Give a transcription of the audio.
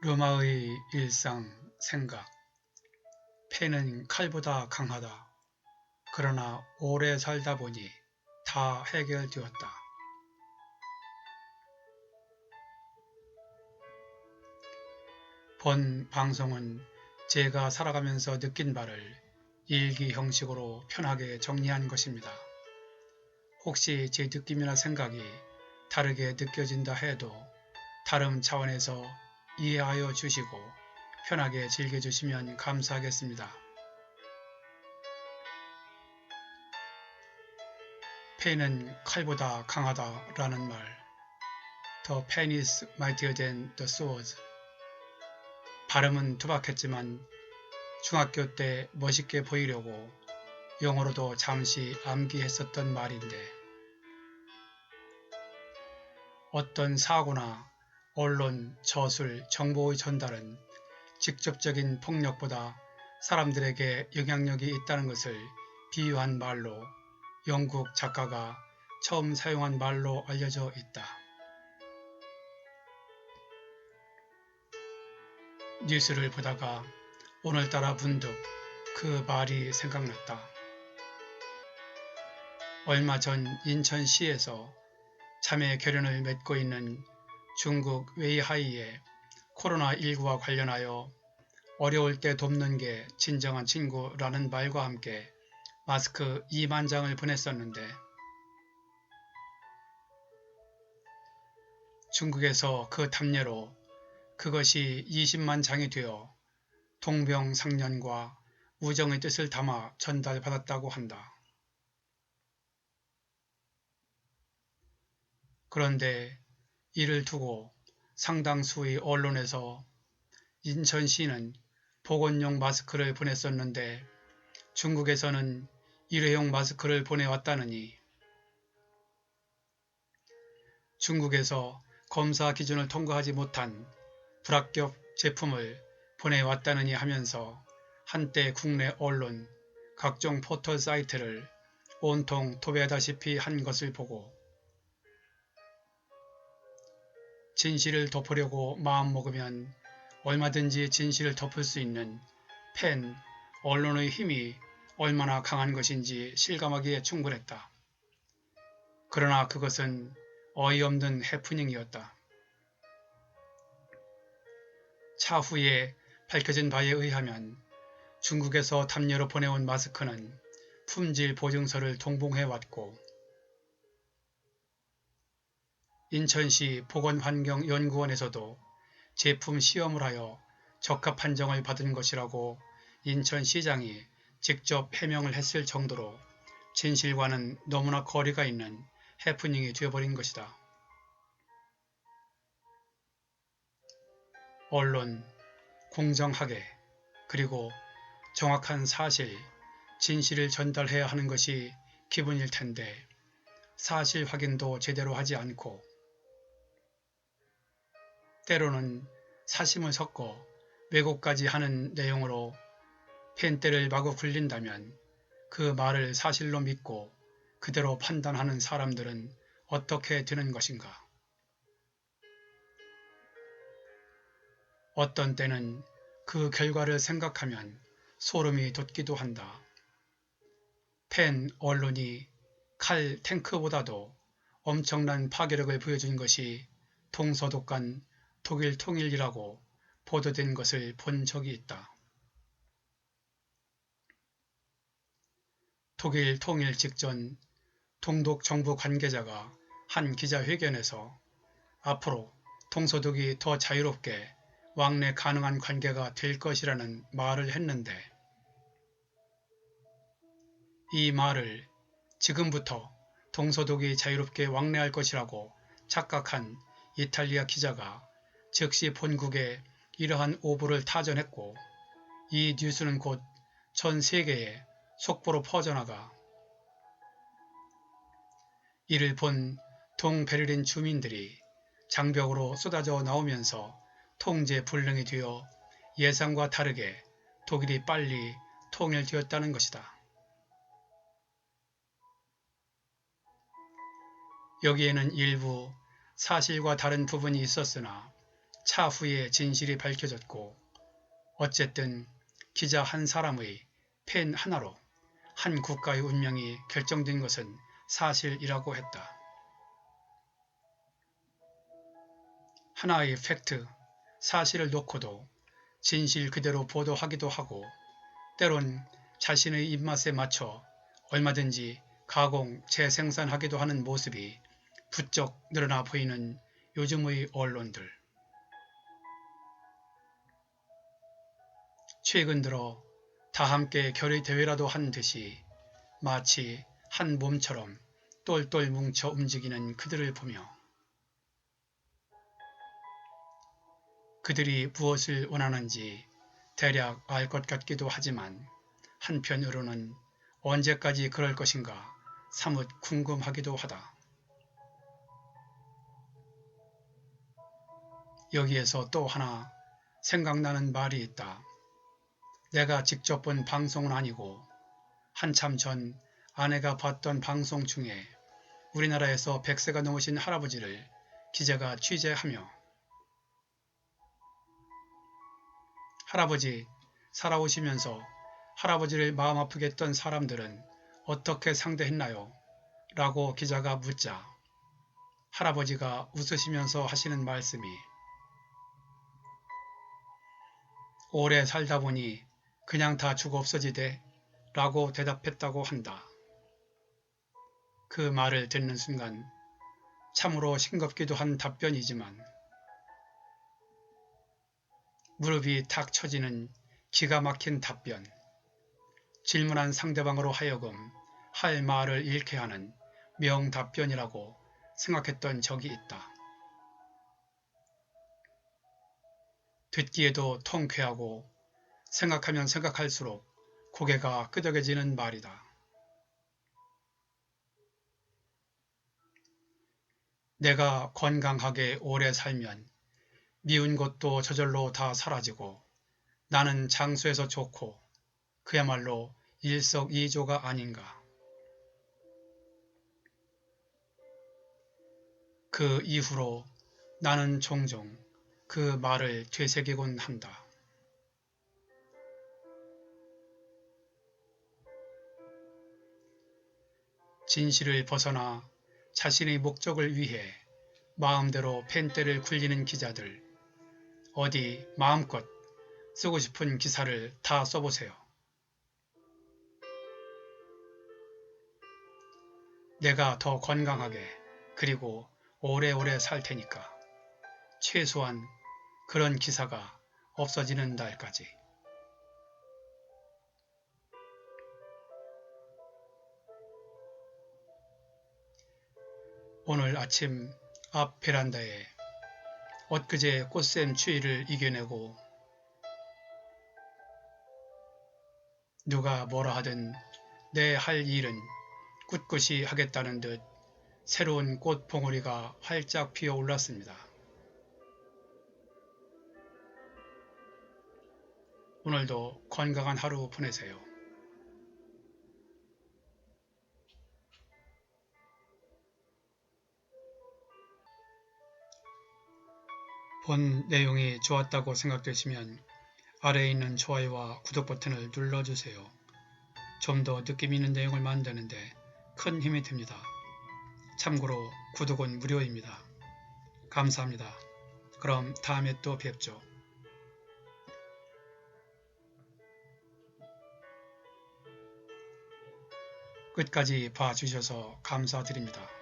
로마의 일상 생각. 패는 칼보다 강하다. 그러나 오래 살다 보니 다 해결되었다. 본 방송은 제가 살아가면서 느낀 바를 일기 형식으로 편하게 정리한 것입니다. 혹시 제 느낌이나 생각이 다르게 느껴진다 해도 다른 차원에서 이해하여 주시고 편하게 즐겨주시면 감사하겠습니다. 패는 칼보다 강하다라는 말. The pen is mightier than the sword. 발음은 투박했지만 중학교 때 멋있게 보이려고 영어로도 잠시 암기했었던 말인데, 어떤 사고나 언론, 저술, 정보의 전달은 직접적인 폭력보다 사람들에게 영향력이 있다는 것을 비유한 말로 영국 작가가 처음 사용한 말로 알려져 있다. 뉴스를 보다가 오늘따라 문득 그 말이 생각났다. 얼마 전 인천시에서 자매 결연을 맺고 있는 중국 웨이하이에 코로나19와 관련하여 어려울 때 돕는 게 진정한 친구라는 말과 함께 마스크 2만 장을 보냈었는데, 중국에서 그 답례로 그것이 20만 장이 되어 동병상련과 우정의 뜻을 담아 전달받았다고 한다. 그런데 이를 두고 상당수의 언론에서 인천시는 보건용 마스크를 보냈었는데 중국에서는 일회용 마스크를 보내왔다느니, 중국에서 검사 기준을 통과하지 못한 불합격 제품을 보내왔다느니 하면서 한때 국내 언론, 각종 포털 사이트를 온통 도배하다시피 한 것을 보고 진실을 덮으려고 마음먹으면 얼마든지 진실을 덮을 수 있는 펜, 언론의 힘이 얼마나 강한 것인지 실감하기에 충분했다. 그러나 그것은 어이없는 해프닝이었다. 차후에 밝혀진 바에 의하면 중국에서 답례로 보내온 마스크는 품질 보증서를 동봉해왔고, 인천시 보건환경연구원에서도 제품 시험을 하여 적합 판정을 받은 것이라고 인천시장이 직접 해명을 했을 정도로 진실과는 너무나 거리가 있는 해프닝이 되어버린 것이다. 언론, 공정하게, 그리고 정확한 사실, 진실을 전달해야 하는 것이 기본일 텐데 사실 확인도 제대로 하지 않고 때로는 사심을 섞어 왜곡까지 하는 내용으로 펜대를 마구 굴린다면 그 말을 사실로 믿고 그대로 판단하는 사람들은 어떻게 되는 것인가? 어떤 때는 그 결과를 생각하면 소름이 돋기도 한다. 펜 언론이 칼 탱크보다도 엄청난 파괴력을 보여준 것이 동서독간 독일 통일이라고 보도된 것을 본 적이 있다. 독일 통일 직전 동독 정부 관계자가 한 기자회견에서 앞으로 동서독이 더 자유롭게 왕래 가능한 관계가 될 것이라는 말을 했는데, 이 말을 지금부터 동서독이 자유롭게 왕래할 것이라고 착각한 이탈리아 기자가 즉시 본국에 이러한 오보를 타전했고, 이 뉴스는 곧 전 세계에 속보로 퍼져나가 이를 본 동베를린 주민들이 장벽으로 쏟아져 나오면서 통제불능이 되어 예상과 다르게 독일이 빨리 통일되었다는 것이다. 여기에는 일부 사실과 다른 부분이 있었으나 차후에 진실이 밝혀졌고 어쨌든 기자 한 사람의 펜 하나로 한 국가의 운명이 결정된 것은 사실이라고 했다. 하나의 팩트, 사실을 놓고도 진실 그대로 보도하기도 하고 때론 자신의 입맛에 맞춰 얼마든지 가공, 재생산하기도 하는 모습이 부쩍 늘어나 보이는 요즘의 언론들. 최근 들어 다 함께 결의대회라도 한 듯이 마치 한 몸처럼 똘똘 뭉쳐 움직이는 그들을 보며 그들이 무엇을 원하는지 대략 알 것 같기도 하지만 한편으로는 언제까지 그럴 것인가 사뭇 궁금하기도 하다. 여기에서 또 하나 생각나는 말이 있다. 내가 직접 본 방송은 아니고 한참 전 아내가 봤던 방송 중에 우리나라에서 100세가 넘으신 할아버지를 기자가 취재하며 할아버지 살아오시면서 할아버지를 마음 아프게 했던 사람들은 어떻게 상대했나요? 라고 기자가 묻자 할아버지가 웃으시면서 하시는 말씀이 오래 살다 보니 그냥 다 죽어 없어지대 라고 대답했다고 한다. 그 말을 듣는 순간 참으로 싱겁기도 한 답변이지만 무릎이 탁 처지는 기가 막힌 답변, 질문한 상대방으로 하여금 할 말을 잃게 하는 명답변이라고 생각했던 적이 있다. 듣기에도 통쾌하고 생각하면 생각할수록 고개가 끄덕여지는 말이다. 내가 건강하게 오래 살면 미운 것도 저절로 다 사라지고 나는 장수해서 좋고 그야말로 일석이조가 아닌가. 그 이후로 나는 종종 그 말을 되새기곤 한다. 진실을 벗어나 자신의 목적을 위해 마음대로 펜대를 굴리는 기자들, 어디 마음껏 쓰고 싶은 기사를 다 써보세요. 내가 더 건강하게 그리고 오래오래 살 테니까 최소한 그런 기사가 없어지는 날까지. 오늘 아침 앞 베란다에 엊그제 꽃샘 추위를 이겨내고 누가 뭐라 하든 내 할 일은 꿋꿋이 하겠다는 듯 새로운 꽃 봉오리가 활짝 피어 올랐습니다. 오늘도 건강한 하루 보내세요. 본 내용이 좋았다고 생각되시면 아래에 있는 좋아요와 구독 버튼을 눌러주세요. 좀 더 느낌 있는 내용을 만드는데 큰 힘이 됩니다. 참고로 구독은 무료입니다. 감사합니다. 그럼 다음에 또 뵙죠. 끝까지 봐주셔서 감사드립니다.